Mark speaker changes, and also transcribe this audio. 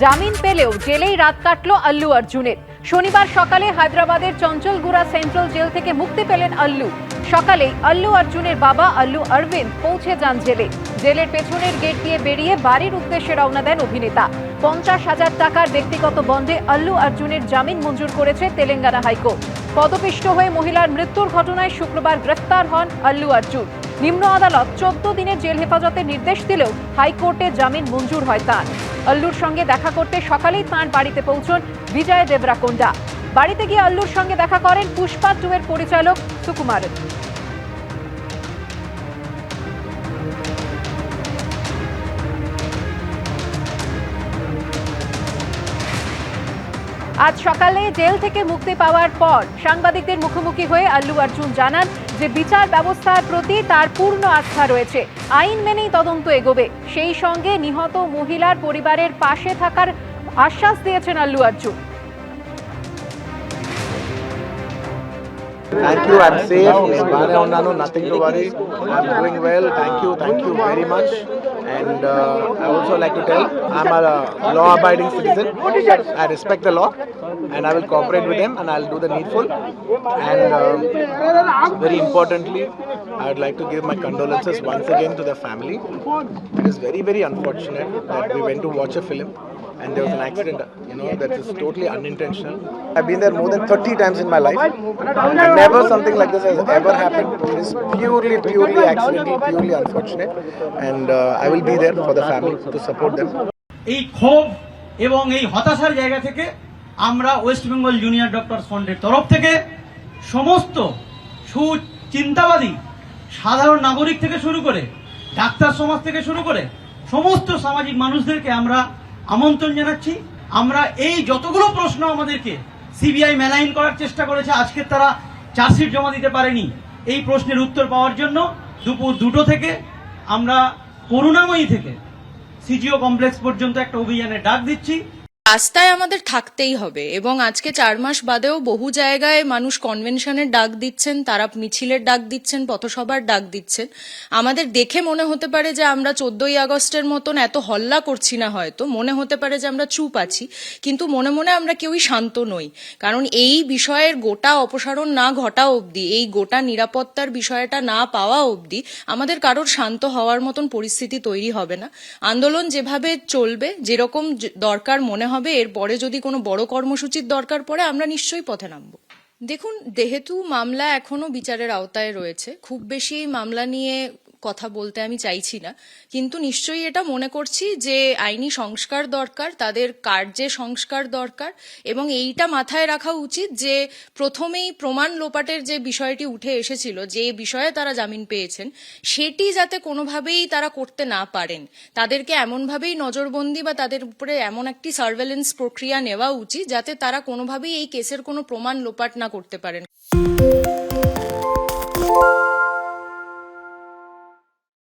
Speaker 1: জামিন পেলেও জেলেই রাত কাটল আল্লু অর্জুনের। শনিবার সকালে হায়দ্রাবাদের চঞ্চলগুড়া সেন্ট্রাল জেল থেকে মুক্তি পেলেন আল্লু। সকালেই আল্লু অর্জুনের বাবা আল্লু অরবিন্দ পৌঁছে যান জেলে। জেলের পেছনের গেট দিয়ে বেরিয়ে বাড়ির উদ্দেশ্যে রওনা দেন অভিনেতা। 50,000 টাকার ব্যক্তিগত বন্ডে আল্লু অর্জুনের জামিন মঞ্জুর করেছে তেলেঙ্গানা হাইকোর্ট। পদপিষ্ট হয়ে মহিলার মৃত্যুর ঘটনায় শুক্রবার গ্রেফতার হন আল্লু অর্জুন। নিম্ন আদালত 14 দিনের জেল হেফাজতের নির্দেশ দিলেও হাইকোর্টে জামিন মঞ্জুর হয় তাঁর। আল্লুর সঙ্গে দেখা করতে সকালেই তাঁর বাড়িতে পৌঁছন বিজয় দেবরাকোন্ডা। বাড়িতে গিয়ে আল্লুর সঙ্গে দেখা করেন পুষ্পা 2 এর পরিচালক সুকুমারন। আজ সকালে জেল থেকে মুক্তি পাওয়ার পর সাংবাদিকদের মুখোমুখি হয়ে আল্লু অর্জুন জানান যে বিচার ব্যবস্থার প্রতি তার পূর্ণ আস্থা রয়েছে, আইন মেনেই তদন্ত এগোবে। সেই সঙ্গে নিহত মহিলার পরিবারের পাশে থাকার আশ্বাস দিয়েছেন Allu Arjun.
Speaker 2: Thank you, I'm safe. Nothing to worry. I'm doing well. Thank you very much. And I also like to tell, I'm a law-abiding citizen. I respect the law, and I will cooperate with them, and I'll do the needful. And very importantly, I would like to give my condolences once again to the family. It is very, very unfortunate that we went to watch a film and there was an accident, that is totally unintentional. I've been there more than 30 times in my life, and never something like this has ever happened. It is purely accidental, purely unfortunate, and I will be there for the family to support them.
Speaker 3: এই ক্ষোভ এবং এই হতাশার জায়গা থেকে আমরা West Bengal junior doctors ফ্রন্টের তরফ থেকে সমস্ত সুচিন্তাবাদী সাধারণ নাগরিক থেকে শুরু করে ডাক্তার সমাজ থেকে শুরু করে সমস্ত সামাজিক মানুষদেরকে আমরা আমন্ত্রণ জানাচ্ছি। আমরা এই যতগুলো প্রশ্ন আমাদেরকে সিবিআই মেলাইন করার চেষ্টা করেছে, আজকে তারা চার্জশিট জমা দিতে পারেনি, এই প্রশ্নের উত্তর পাওয়ার জন্য দুপুর 2টো থেকে আমরা করুণাময়ী থেকে সিজিও কমপ্লেক্স পর্যন্ত একটা অভিযানের ডাক দিচ্ছি।
Speaker 4: রাস্তায় আমাদের থাকতেই হবে এবং আজকে 4 মাস বাদেও বহু জায়গায় মানুষ কনভেনশনের ডাক দিচ্ছেন, তারা মিছিলের ডাক দিচ্ছেন, পথসভার ডাক দিচ্ছেন। আমাদের দেখে মনে হতে পারে যে আমরা 14ই আগস্টের মতন এত হল্লা করছি না, হয়তো মনে হতে পারে যে আমরা চুপ আছি, কিন্তু মনে মনে আমরা কেউই শান্ত নই। কারণ এই বিষয়ের গোটা অপসারণ না ঘটা অবধি, এই গোটা নিরাপত্তার বিষয়টা না পাওয়া অবধি আমাদের কারোর শান্ত হওয়ার মতন পরিস্থিতি তৈরি হবে না। আন্দোলন যেভাবে চলবে, যেরকম দরকার মনে হবে, এরপরে যদি কোনো বড় কর্মসূচির দরকার পড়ে আমরা নিশ্চয়ই পথে নামব। দেখুন, যেহেতু মামলা এখনো বিচারের আওতায় রয়েছে, খুব বেশি মামলা নিয়ে কথা বলতে আমি চাইছি না, কিন্তু নিশ্চয়ই এটা মনে করছি যে আইনি সংস্কার দরকার, তাদের কার্যে সংস্কার দরকার, এবং এইটা মাথায় রাখা উচিত যে প্রথমেই প্রমাণ লোপাটের যে বিষয়টি উঠে এসেছিল, যে বিষয়ে তারা জামিন পেয়েছেন, সেটি যাতে কোনোভাবেই তারা করতে না পারেন। তাদেরকে এমনভাবেই নজরবন্দি বা তাদের উপরে এমন একটি সার্ভেলেন্স প্রক্রিয়া নেওয়া উচিত যাতে তারা কোনোভাবেই এই কেসের কোনো প্রমাণ লোপাট না করতে পারেন।